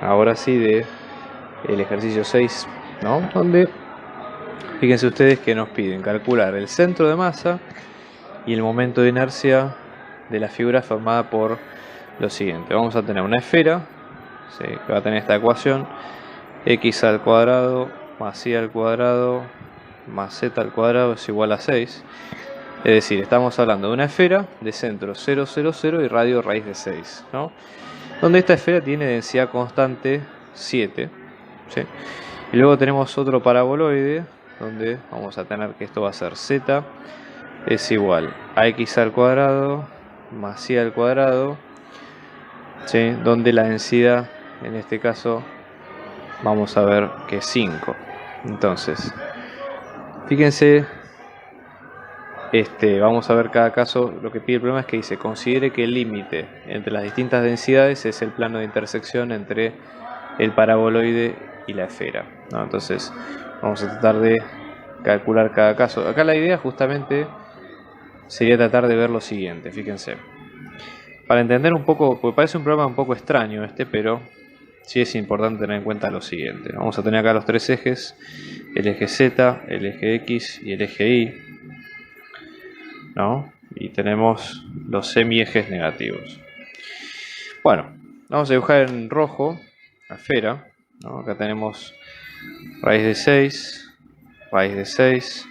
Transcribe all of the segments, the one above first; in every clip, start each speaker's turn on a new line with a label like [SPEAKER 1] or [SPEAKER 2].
[SPEAKER 1] ahora sí, de el ejercicio 6, ¿no? Donde, fíjense ustedes que nos piden calcular el centro de masa y el momento de inercia de la figura formada por lo siguiente. Vamos a tener una esfera, ¿sí?, que va a tener esta ecuación: x al cuadrado más y al cuadrado más z al cuadrado es igual a 6. Es decir, estamos hablando de una esfera de centro 0, 0, 0 y radio raíz de 6, ¿no? Donde esta esfera tiene densidad constante 7, ¿sí? Y luego tenemos otro paraboloide donde vamos a tener que esto va a ser z es igual a x al cuadrado más y al cuadrado, ¿sí?, donde la densidad en este caso vamos a ver que es 5. Entonces, fíjense, vamos a ver cada caso. Lo que pide el problema es que dice: considere que el límite entre las distintas densidades es el plano de intersección entre el paraboloide y la esfera, ¿no? Entonces vamos a tratar de calcular cada caso. Acá la idea justamente sería tratar de ver lo siguiente. Fíjense, para entender un poco, porque parece un problema un poco extraño pero sí es importante tener en cuenta lo siguiente. Vamos a tener acá los tres ejes: el eje Z, el eje X y el eje Y, ¿no? Y tenemos los semiejes negativos. Bueno, vamos a dibujar en rojo la esfera, ¿no? Acá tenemos raíz de 6, raíz de 6,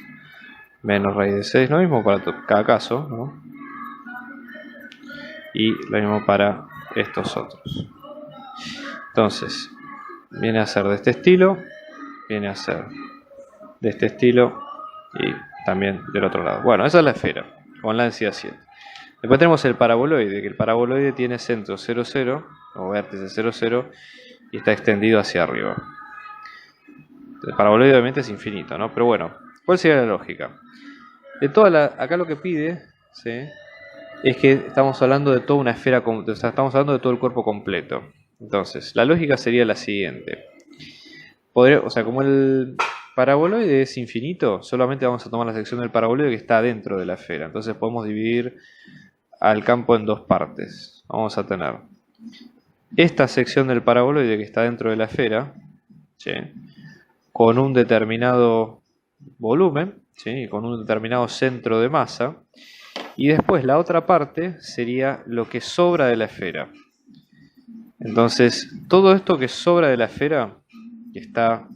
[SPEAKER 1] menos raíz de 6, lo mismo para cada caso, ¿no? Y lo mismo para estos otros. Entonces, viene a ser de este estilo, viene a ser de este estilo y también del otro lado. Bueno, esa es la esfera con la densidad 7. Después tenemos el paraboloide, que el paraboloide tiene centro 0, 0 o vértice 0, 0 y está extendido hacia arriba. El paraboloide obviamente es infinito, ¿no? Pero bueno, ¿cuál sería la lógica? Acá lo que pide, ¿sí?, es que estamos hablando de toda una esfera, o sea, estamos hablando de todo el cuerpo completo. Entonces, la lógica sería la siguiente. O sea, como el paraboloide es infinito, solamente vamos a tomar la sección del paraboloide que está dentro de la esfera. Entonces podemos dividir al campo en dos partes. Vamos a tener esta sección del paraboloide que está dentro de la esfera, ¿sí?, con un determinado volumen, ¿sí?, con un determinado centro de masa. Y después la otra parte sería lo que sobra de la esfera. Entonces, todo esto que sobra de la esfera, que está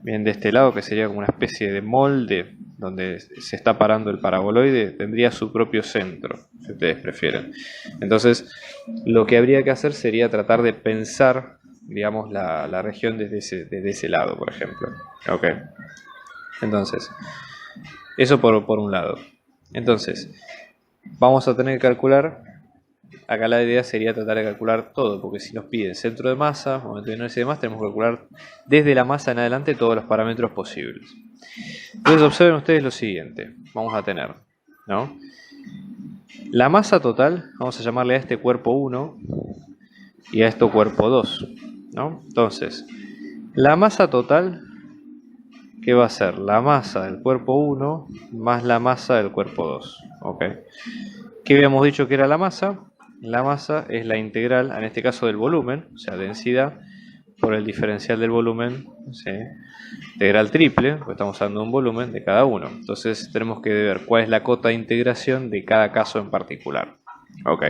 [SPEAKER 1] bien de este lado, que sería como una especie de molde donde se está parando el paraboloide, tendría su propio centro, si ustedes prefieren. Entonces, lo que habría que hacer sería tratar de pensar, digamos, la región desde ese lado, por ejemplo. Ok. Entonces, eso por un lado. Entonces, vamos a tener que calcular. Acá la idea sería tratar de calcular todo, porque si nos piden centro de masa, momento de inercia y demás, tenemos que calcular desde la masa en adelante todos los parámetros posibles. Entonces observen ustedes lo siguiente. Vamos a tener, ¿no?, la masa total, vamos a llamarle a este cuerpo 1 y a esto cuerpo 2, ¿no? Entonces, la masa total, ¿qué va a ser? La masa del cuerpo 1 más la masa del cuerpo 2. ¿Ok? ¿Qué habíamos dicho que era la masa? La masa es la integral, en este caso del volumen, o sea, densidad, por el diferencial del volumen, ¿sí?, integral triple, porque estamos hablando de un volumen de cada uno. Entonces tenemos que ver cuál es la cota de integración de cada caso en particular. Ok.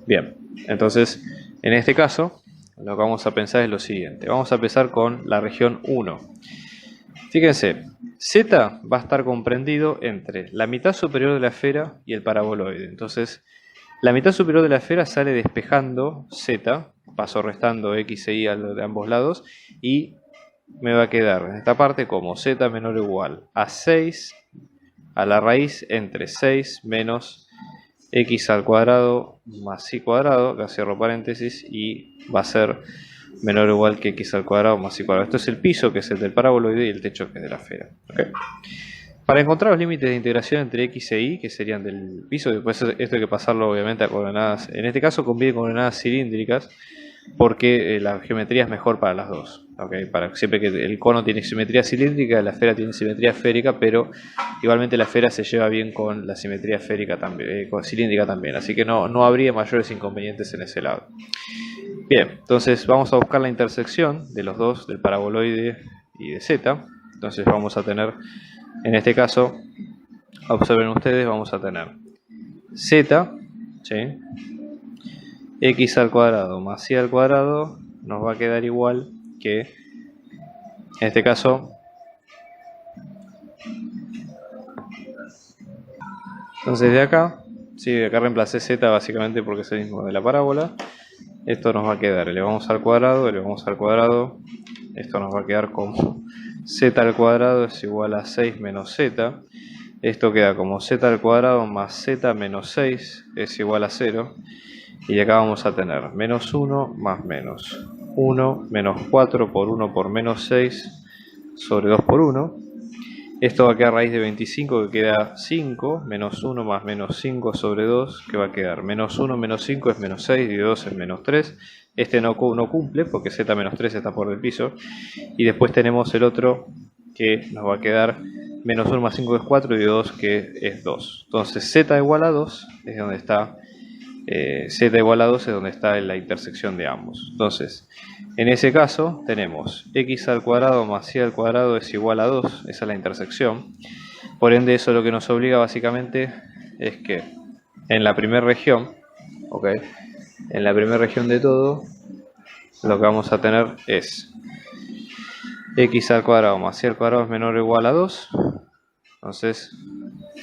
[SPEAKER 1] Bien, entonces, en este caso, lo que vamos a pensar es lo siguiente. Vamos a empezar con la región 1. Fíjense, Z va a estar comprendido entre la mitad superior de la esfera y el paraboloide. Entonces, la mitad superior de la esfera sale despejando Z, paso restando X e Y de ambos lados, y me va a quedar en esta parte como Z menor o igual a 6 a la raíz entre 6 menos X al cuadrado más Y cuadrado, acá cierro paréntesis, y va a ser menor o igual que X al cuadrado más Y cuadrado. Esto es el piso, que es el del paraboloide, y el techo, que es de la esfera. ¿Okay? Para encontrar los límites de integración entre X e Y, que serían del piso, después esto hay que pasarlo obviamente a coordenadas, en este caso conviene coordenadas cilíndricas, porque la geometría es mejor para las dos. ¿Okay? Siempre que el cono tiene simetría cilíndrica, la esfera tiene simetría esférica, pero igualmente la esfera se lleva bien con la simetría esférica también, con cilíndrica también, así que no habría mayores inconvenientes en ese lado. Bien, entonces vamos a buscar la intersección de los dos, del paraboloide y de z. Entonces vamos a tener, en este caso, observen ustedes, vamos a tener z, ¿sí? X al cuadrado más y al cuadrado nos va a quedar igual que, en este caso, entonces de acá, sí, de acá reemplacé z básicamente porque es el mismo de la parábola. Esto nos va a quedar, elevamos al cuadrado, esto nos va a quedar como z al cuadrado es igual a 6 menos z. Esto queda como z al cuadrado más z menos 6 es igual a 0. Y acá vamos a tener menos 1 más menos 1 menos 4 por 1 por menos 6 sobre 2 por 1. Esto va a quedar raíz de 25 que queda 5, menos 1 más menos 5 sobre 2 que va a quedar menos 1 menos 5 es menos 6 y 2 es menos 3. Este no cumple porque z menos 3 está por el piso. Y después tenemos el otro que nos va a quedar menos 1 más 5 es 4 y 2 que es 2. Entonces z igual a 2 es donde está, z igual a 2 es donde está en la intersección de ambos. Entonces, en ese caso tenemos x al cuadrado más y al cuadrado es igual a 2, esa es la intersección. Por ende, eso lo que nos obliga básicamente es que en la primera región, en la primera región de todo, lo que vamos a tener es x al cuadrado más y al cuadrado es menor o igual a 2. Entonces,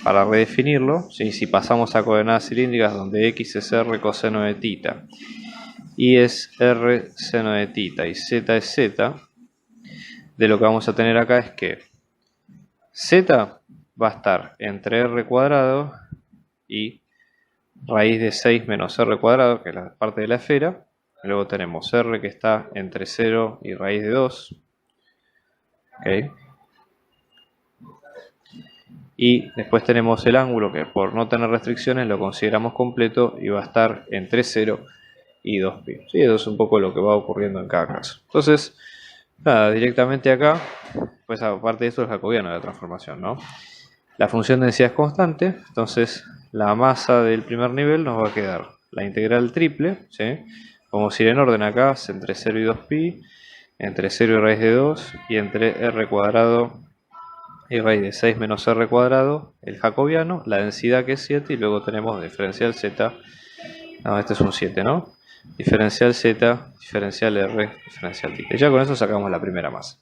[SPEAKER 1] para redefinirlo, si pasamos a coordenadas cilíndricas donde x es r coseno de tita, y es r seno de tita y z es z, de lo que vamos a tener acá es que z va a estar entre r cuadrado y raíz de 6 menos r cuadrado, que es la parte de la esfera. Luego tenemos r que está entre 0 y raíz de 2. Y después tenemos el ángulo que por no tener restricciones lo consideramos completo y va a estar entre 0 y 2pi. ¿Sí? Eso es un poco lo que va ocurriendo en cada caso. Entonces, nada, directamente acá, pues aparte de esto es jacobiano la transformación, ¿no? La función de densidad es constante, entonces la masa del primer nivel nos va a quedar la integral triple, ¿sí? Vamos a ir en orden acá, es entre 0 y 2pi, entre 0 y raíz de 2 y entre r cuadrado y raíz de 6 menos r cuadrado, el jacobiano, la densidad que es 7 y luego tenemos diferencial z, no, este es un 7, ¿no? Diferencial z, diferencial r, diferencial tita. Y ya con eso sacamos la primera masa.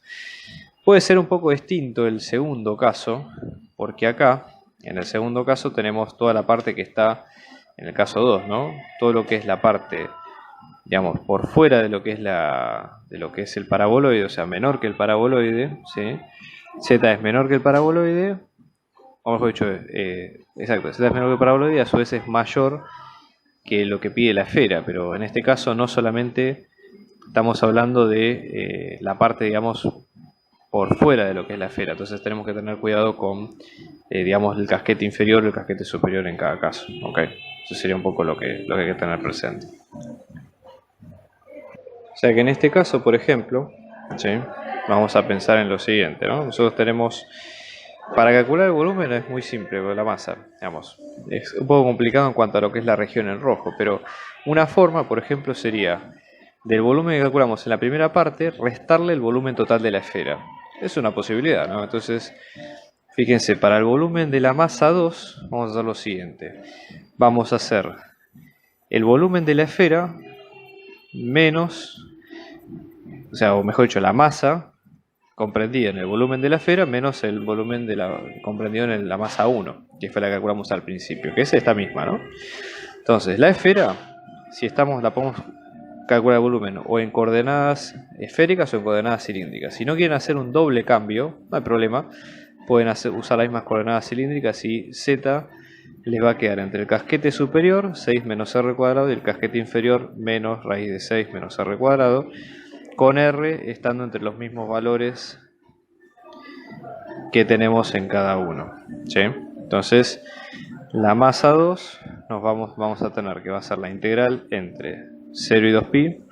[SPEAKER 1] Puede ser un poco distinto el segundo caso, porque acá, en el segundo caso, tenemos toda la parte que está en el caso 2, ¿no? Todo lo que es la parte, digamos, por fuera de lo que es el paraboloide, o sea, menor que el paraboloide, ¿sí? Z es menor que el paraboloide, o mejor dicho, exacto, Z es menor que el paraboloide y a su vez es mayor que lo que pide la esfera, pero en este caso no solamente estamos hablando de la parte, digamos, por fuera de lo que es la esfera, entonces tenemos que tener cuidado con, digamos, el casquete inferior y el casquete superior en cada caso, eso sería un poco lo que hay que tener presente. O sea que en este caso, por ejemplo, ¿sí? Vamos a pensar en lo siguiente, ¿no? Nosotros tenemos, para calcular el volumen es muy simple, la masa, digamos, es un poco complicado en cuanto a lo que es la región en rojo, pero una forma, por ejemplo, sería del volumen que calculamos en la primera parte, restarle el volumen total de la esfera. Es una posibilidad, ¿no? Entonces, fíjense, para el volumen de la masa 2, vamos a hacer lo siguiente. Vamos a hacer el volumen de la esfera menos, o sea, o mejor dicho, la masa comprendida en el volumen de la esfera menos el volumen comprendido en la masa 1, que fue la que calculamos al principio, que es esta misma, ¿no? Entonces, la esfera, si la podemos calcular el volumen o en coordenadas esféricas o en coordenadas cilíndricas. Si no quieren hacer un doble cambio, no hay problema, pueden usar las mismas coordenadas cilíndricas y z les va a quedar entre el casquete superior, 6 menos r cuadrado, y el casquete inferior, menos raíz de 6 menos r cuadrado, con r estando entre los mismos valores que tenemos en cada uno, ¿sí? Entonces, la masa 2 vamos a tener que va a ser la integral entre 0 y 2pi,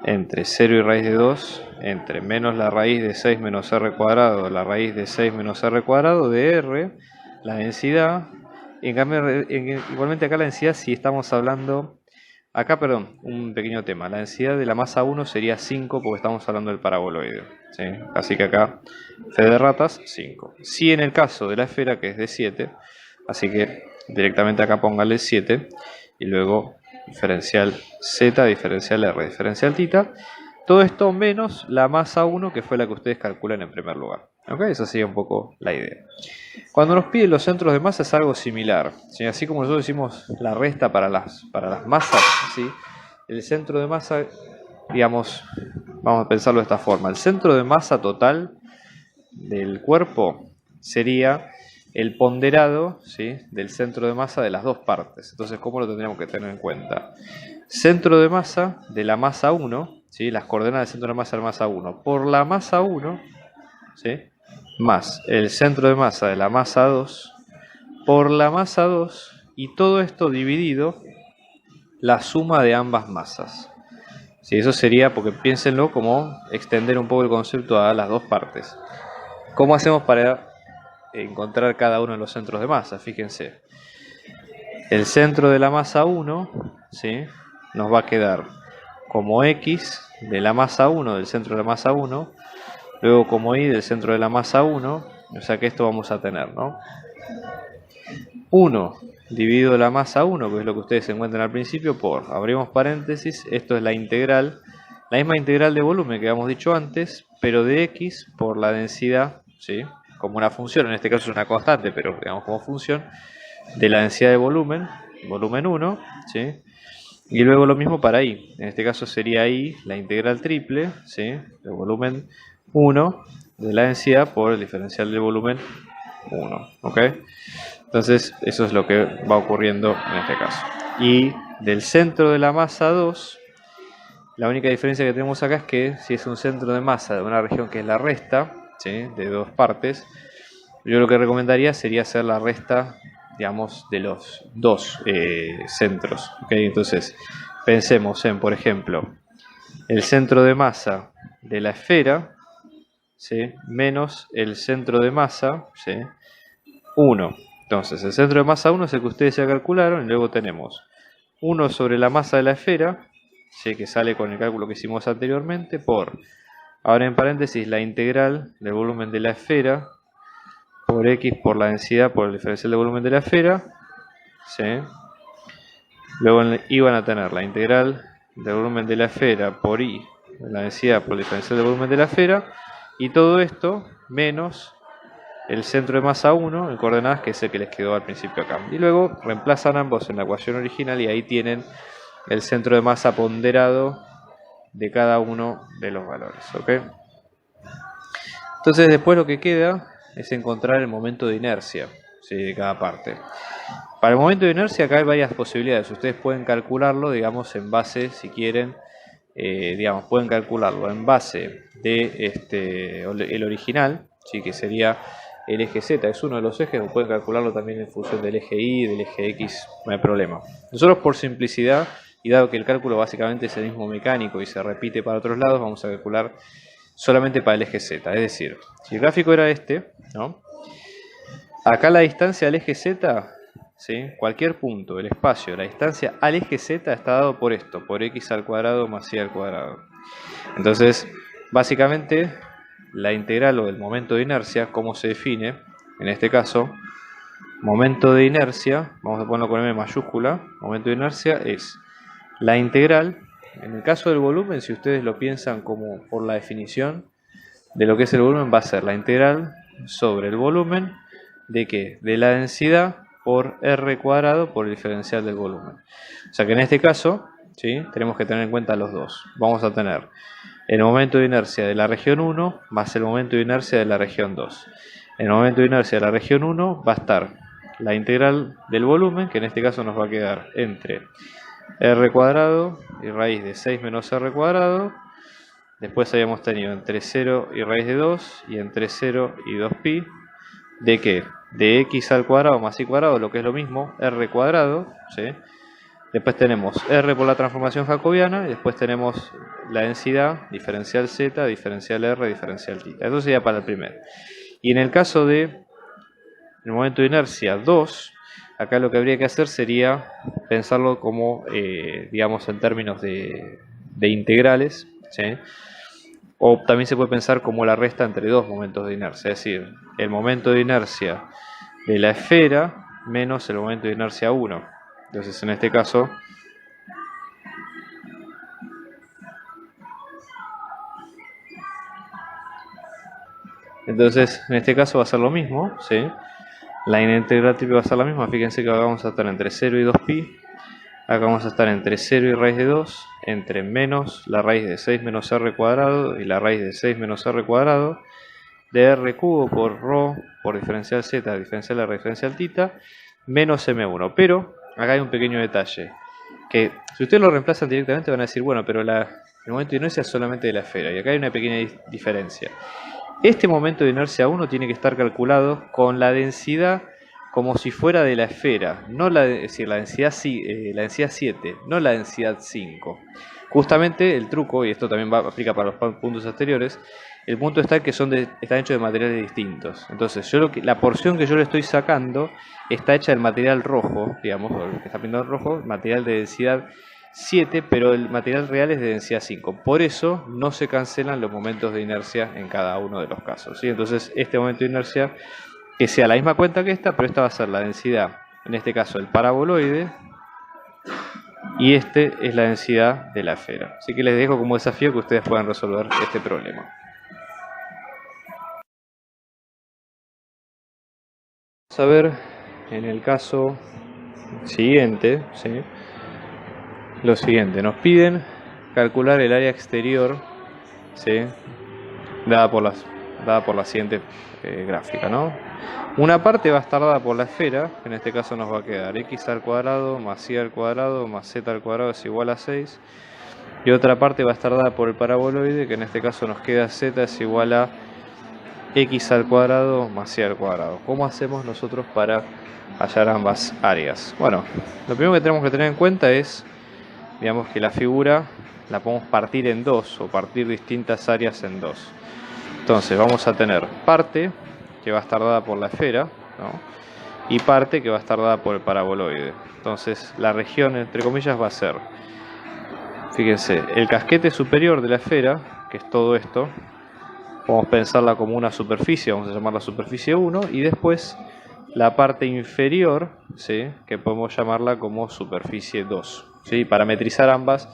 [SPEAKER 1] entre 0 y raíz de 2, entre menos la raíz de 6 menos r cuadrado, la raíz de 6 menos r cuadrado de r, la densidad. En cambio, igualmente acá la densidad, si estamos hablando Acá, perdón, un pequeño tema. La densidad de la masa 1 sería 5 porque estamos hablando del paraboloide, ¿sí? Así que acá, fe de ratas, 5. Sí en el caso de la esfera, que es de 7, así que directamente acá póngale 7 y luego diferencial z, diferencial r, diferencial θ. Todo esto menos la masa 1, que fue la que ustedes calculan en primer lugar. ¿Ok? Esa sería un poco la idea. Cuando nos piden los centros de masa es algo similar, ¿sí? Así como nosotros hicimos la resta para las masas, ¿sí? El centro de masa, digamos, vamos a pensarlo de esta forma. El centro de masa total del cuerpo sería el ponderado, ¿sí? Del centro de masa de las dos partes. Entonces, ¿cómo lo tendríamos que tener en cuenta? Centro de masa de la masa 1, ¿sí? Las coordenadas del centro de masa de la masa 1 por la masa 1, ¿sí? Más el centro de masa de la masa 2 por la masa 2 y todo esto dividido la suma de ambas masas. Sí, eso sería, porque piénsenlo como extender un poco el concepto a las dos partes. ¿Cómo hacemos para encontrar cada uno de los centros de masa? Fíjense, el centro de la masa 1, ¿sí? Nos va a quedar como X de la masa 1 del centro de la masa 1, luego como Y del centro de la masa 1, o sea que esto vamos a tener, ¿no? 1 dividido la masa 1, que es lo que ustedes encuentran al principio, por, abrimos paréntesis, esto es la integral, la misma integral de volumen que habíamos dicho antes, pero de X por la densidad, ¿sí? Como una función, en este caso es una constante, pero digamos como función, de la densidad de volumen, volumen 1, ¿sí? Y luego lo mismo para Y, en este caso sería Y, la integral triple, ¿sí? De volumen 1 de la densidad por el diferencial del volumen 1, ¿ok? Entonces eso es lo que va ocurriendo en este caso. Y del centro de la masa 2, la única diferencia que tenemos acá es que si es un centro de masa de una región que es la resta, ¿sí? De dos partes, yo lo que recomendaría sería hacer la resta, digamos, de los dos centros, ¿ok? Entonces pensemos en, por ejemplo, el centro de masa de la esfera, ¿sí? Menos el centro de masa, ¿sí? 1. Entonces el centro de masa 1 es el que ustedes ya calcularon y luego tenemos 1 sobre la masa de la esfera, ¿sí? Que sale con el cálculo que hicimos anteriormente, por, ahora en paréntesis, la integral del volumen de la esfera por X por la densidad por el diferencial de volumen de la esfera, ¿sí? Luego en Y van a tener la integral del volumen de la esfera por Y, la densidad por el diferencial del volumen de la esfera, y todo esto menos el centro de masa 1 en coordenadas, que es el que les quedó al principio acá. Y luego reemplazan ambos en la ecuación original y ahí tienen el centro de masa ponderado de cada uno de los valores, ¿ok? Entonces después lo que queda es encontrar el momento de inercia, ¿sí? De cada parte. Para el momento de inercia acá hay varias posibilidades. Ustedes pueden calcularlo, digamos, en base, si quieren, digamos, pueden calcularlo en base de el original, ¿sí? Que sería el eje Z, es uno de los ejes, o pueden calcularlo también en función del eje Y, del eje X, no hay problema. Nosotros por simplicidad, y dado que el cálculo básicamente es el mismo mecánico y se repite para otros lados, vamos a calcular solamente para el eje Z. Es decir, si el gráfico era este, ¿no? Acá la distancia al eje Z, ¿sí? Cualquier punto del espacio, la distancia al eje Z está dado por esto, por X al cuadrado más Y al cuadrado. Entonces, básicamente, la integral o el momento de inercia, ¿cómo se define? En este caso, momento de inercia, vamos a ponerlo con M mayúscula, momento de inercia es la integral, en el caso del volumen, si ustedes lo piensan como por la definición de lo que es el volumen, va a ser la integral sobre el volumen de ¿qué? De la densidad por R cuadrado por el diferencial del volumen. O sea que en este caso, ¿sí? Tenemos que tener en cuenta los dos. Vamos a tener el momento de inercia de la región 1 más el momento de inercia de la región 2. En el momento de inercia de la región 1 va a estar la integral del volumen, que en este caso nos va a quedar entre R cuadrado y raíz de 6 menos R cuadrado. Después habíamos tenido entre 0 y raíz de 2 y entre 0 y 2pi. ¿De qué? De X al cuadrado más Y cuadrado, lo que es lo mismo, R cuadrado, ¿sí? Después tenemos R por la transformación jacobiana y después tenemos la densidad, diferencial Z, diferencial R, diferencial θ. Eso sería para el primero. Y en el caso de el momento de inercia 2, acá lo que habría que hacer sería pensarlo como, digamos, en términos de integrales, ¿sí? O también se puede pensar como la resta entre dos momentos de inercia, es decir, el momento de inercia de la esfera menos el momento de inercia 1. Entonces, en este caso, va a ser lo mismo, ¿sí? La integral triple va a ser la misma. Fíjense que acá vamos a estar entre 0 y 2pi. Acá vamos a estar entre 0 y raíz de 2, entre menos la raíz de 6 menos r cuadrado y la raíz de 6 menos r cuadrado, de r cubo por rho por diferencial z, diferencial r, diferencial θ, menos m1. Pero acá hay un pequeño detalle, que si ustedes lo reemplazan directamente van a decir, bueno, pero el momento de inercia es solamente de la esfera, y acá hay una pequeña diferencia. Este momento de inercia 1 tiene que estar calculado con la densidad como si fuera de la esfera, no es decir, la densidad 7, no la densidad 5. Justamente el truco, y esto también aplica para los puntos anteriores, el punto está en que están hechos de materiales distintos. Entonces, la porción que yo le estoy sacando está hecha del material rojo, digamos, lo que está pintado en rojo, material de densidad 7, pero el material real es de densidad 5. Por eso no se cancelan los momentos de inercia en cada uno de los casos, ¿sí? Entonces, este momento de inercia, que sea la misma cuenta que esta, pero esta va a ser la densidad, en este caso el paraboloide, y este es la densidad de la esfera. Así que les dejo como desafío que ustedes puedan resolver este problema. Vamos a ver en el caso siguiente, ¿sí? Lo siguiente, nos piden calcular el área exterior, ¿sí? dada por la siguiente gráfica, ¿no? Una parte va a estar dada por la esfera, que en este caso nos va a quedar x al cuadrado más y al cuadrado más z al cuadrado es igual a 6. Y otra parte va a estar dada por el paraboloide, que en este caso nos queda z es igual a x al cuadrado más y al cuadrado. ¿Cómo hacemos nosotros para hallar ambas áreas? Bueno, lo primero que tenemos que tener en cuenta es, digamos, que la figura la podemos partir en dos, o partir distintas áreas en dos. Entonces vamos a tener parte que va a estar dada por la esfera, ¿no? Y parte que va a estar dada por el paraboloide. Entonces la región, entre comillas, va a ser, fíjense, el casquete superior de la esfera, que es todo esto, podemos pensarla como una superficie, vamos a llamarla superficie 1, y después la parte inferior, ¿sí? Que podemos llamarla como superficie 2, ¿sí? Parametrizar ambas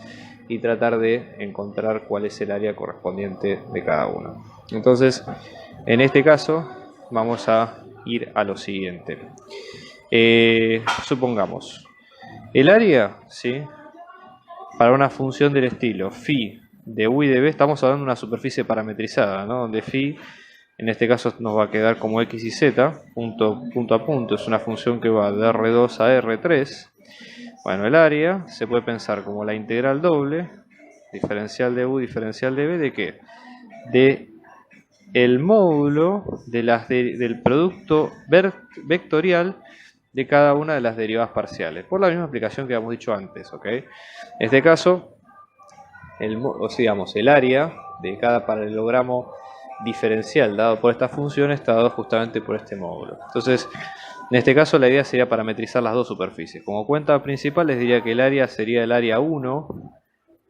[SPEAKER 1] y tratar de encontrar cuál es el área correspondiente de cada uno. Entonces, en este caso, vamos a ir a lo siguiente. Supongamos, el área, ¿sí? Para una función del estilo phi de u y de b, estamos hablando de una superficie parametrizada, ¿no? Donde phi, en este caso, nos va a quedar como x y z, punto a punto, es una función que va de R2 a R3. Bueno, el área se puede pensar como la integral doble, diferencial de u, diferencial de b, ¿de qué? De el módulo del producto vectorial de cada una de las derivadas parciales, por la misma explicación que habíamos dicho antes, ¿ok? En este caso, el área de cada paralelogramo diferencial dado por esta función está dado justamente por este módulo. Entonces, en este caso la idea sería parametrizar las dos superficies. Como cuenta principal les diría que el área sería el área 1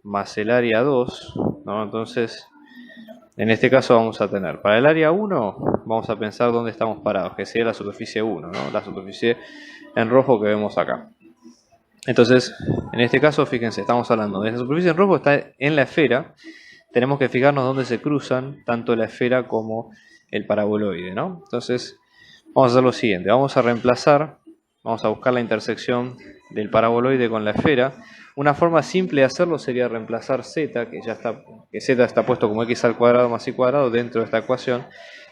[SPEAKER 1] más el área 2, ¿no? Entonces, en este caso vamos a tener, para el área 1, vamos a pensar dónde estamos parados, que sería la superficie 1, ¿no? La superficie en rojo que vemos acá. Entonces, en este caso, fíjense, estamos hablando de la superficie en rojo, está en la esfera. Tenemos que fijarnos dónde se cruzan tanto la esfera como el paraboloide, ¿no? Entonces, vamos a hacer lo siguiente, vamos a buscar la intersección del paraboloide con la esfera. Una forma simple de hacerlo sería reemplazar z, que z está puesto como x al cuadrado más y cuadrado dentro de esta ecuación,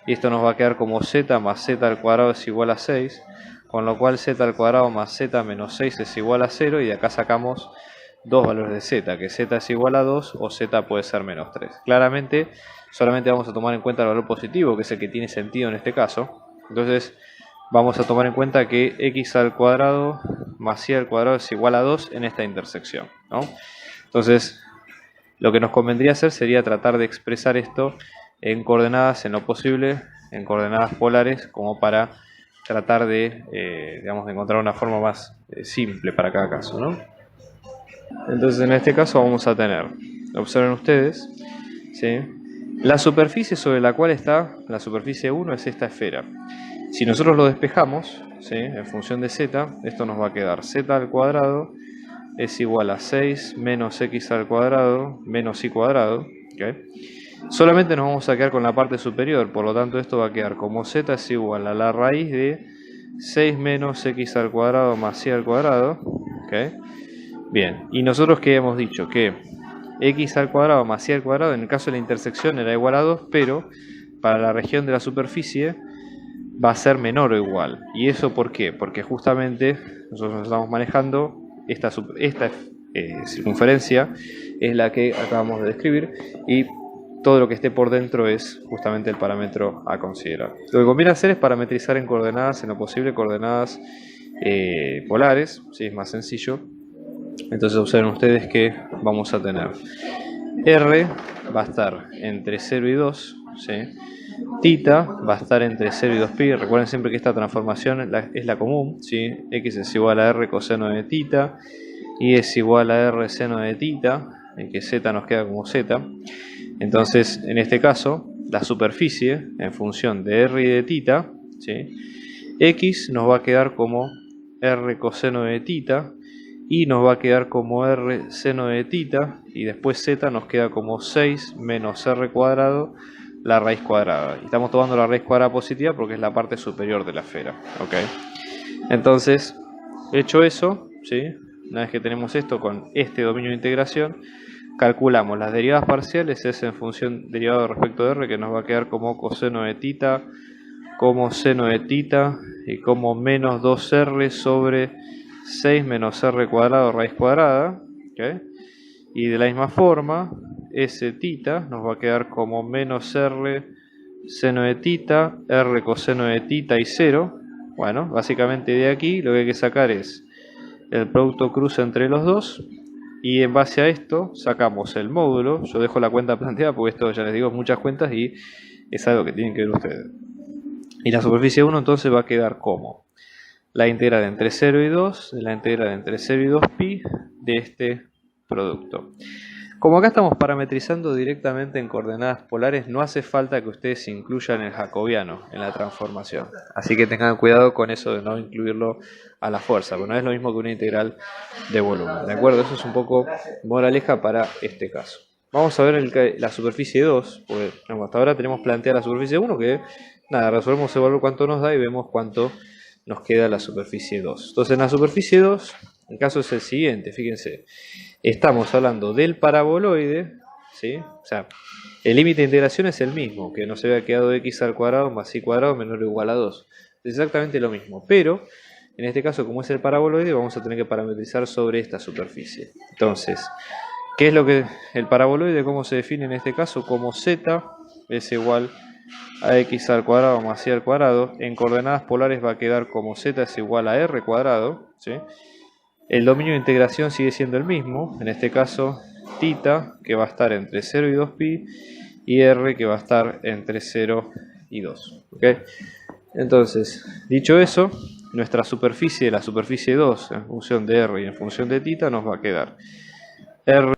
[SPEAKER 1] y esto nos va a quedar como z más z al cuadrado es igual a 6, con lo cual z al cuadrado más z menos 6 es igual a 0, y de acá sacamos dos valores de z, que z es igual a 2 o z puede ser menos 3. Claramente solamente vamos a tomar en cuenta el valor positivo, que es el que tiene sentido en este caso. Entonces vamos a tomar en cuenta que x al cuadrado más y al cuadrado es igual a 2 en esta intersección, ¿no? Entonces, lo que nos convendría hacer sería tratar de expresar esto en coordenadas, en lo posible, en coordenadas polares, como para tratar de, digamos, de encontrar una forma más simple para cada caso, ¿no? Entonces en este caso vamos a tener, observen ustedes, ¿sí? La superficie sobre la cual está la superficie 1 es esta esfera. Si nosotros lo despejamos, ¿sí? En función de z, esto nos va a quedar z al cuadrado es igual a 6 menos x al cuadrado menos y cuadrado. ¿Okay? Solamente nos vamos a quedar con la parte superior, por lo tanto esto va a quedar como z es igual a la raíz de 6 menos x al cuadrado más y al cuadrado. ¿Okay? Bien, y nosotros que hemos dicho que x al cuadrado más y al cuadrado en el caso de la intersección era igual a 2, pero para la región de la superficie va a ser menor o igual. ¿Y eso por qué? Porque justamente nosotros estamos manejando esta circunferencia es la que acabamos de describir y todo lo que esté por dentro es justamente el parámetro a considerar. Lo que conviene hacer es parametrizar en coordenadas, en lo posible coordenadas polares, ¿sí? Es más sencillo. Entonces observen ustedes que vamos a tener R va a estar entre 0 y 2, ¿sí? Tita va a estar entre 0 y 2pi. Recuerden siempre que esta transformación es la común, ¿sí? X es igual a R coseno de tita y es igual a R seno de tita, en que Z nos queda como Z. Entonces en este caso la superficie en función de R y de tita, ¿sí? X nos va a quedar como R coseno de tita y nos va a quedar como R seno de tita y después Z nos queda como 6 menos R cuadrado la raíz cuadrada. Y estamos tomando la raíz cuadrada positiva porque es la parte superior de la esfera. ¿Okay? Entonces, hecho eso, ¿sí? Una vez que tenemos esto con este dominio de integración, calculamos las derivadas parciales, es en función derivado respecto de R, que nos va a quedar como coseno de tita, como seno de tita y como menos 2R sobre 6 menos R cuadrado raíz cuadrada. ¿Okay? Y de la misma forma, S tita nos va a quedar como menos R seno de tita, R coseno de tita y 0. Bueno, básicamente de aquí lo que hay que sacar es el producto cruce entre los dos. Y en base a esto sacamos el módulo. Yo dejo la cuenta planteada porque esto ya les digo muchas cuentas y es algo que tienen que ver ustedes. Y la superficie 1 entonces va a quedar como la integral entre 0 y 2 de la integral entre 0 y 2pi de este producto. Como acá estamos parametrizando directamente en coordenadas polares, no hace falta que ustedes incluyan el jacobiano en la transformación. Así que tengan cuidado con eso de no incluirlo a la fuerza, porque no es lo mismo que una integral de volumen. ¿De acuerdo? Eso es un poco moraleja para este caso. Vamos a ver la superficie 2, porque hasta ahora tenemos planteada la superficie 1, que nada, resolvemos el valor cuánto nos da y vemos cuánto nos queda la superficie 2. Entonces en la superficie 2, el caso es el siguiente, fíjense. Estamos hablando del paraboloide, ¿sí? O sea, el límite de integración es el mismo, que nos había quedado x al cuadrado más y cuadrado menor o igual a 2. Es exactamente lo mismo, pero en este caso, como es el paraboloide, vamos a tener que parametrizar sobre esta superficie. Entonces, ¿qué es lo que el paraboloide? ¿Cómo se define en este caso? Como z es igual a x al cuadrado más y al cuadrado. En coordenadas polares va a quedar como z es igual a r cuadrado, ¿sí? El dominio de integración sigue siendo el mismo, en este caso tita, que va a estar entre 0 y 2pi, y r, que va a estar entre 0 y 2. ¿Okay? Entonces, dicho eso, nuestra superficie, la superficie 2, en función de r y en función de tita, nos va a quedar r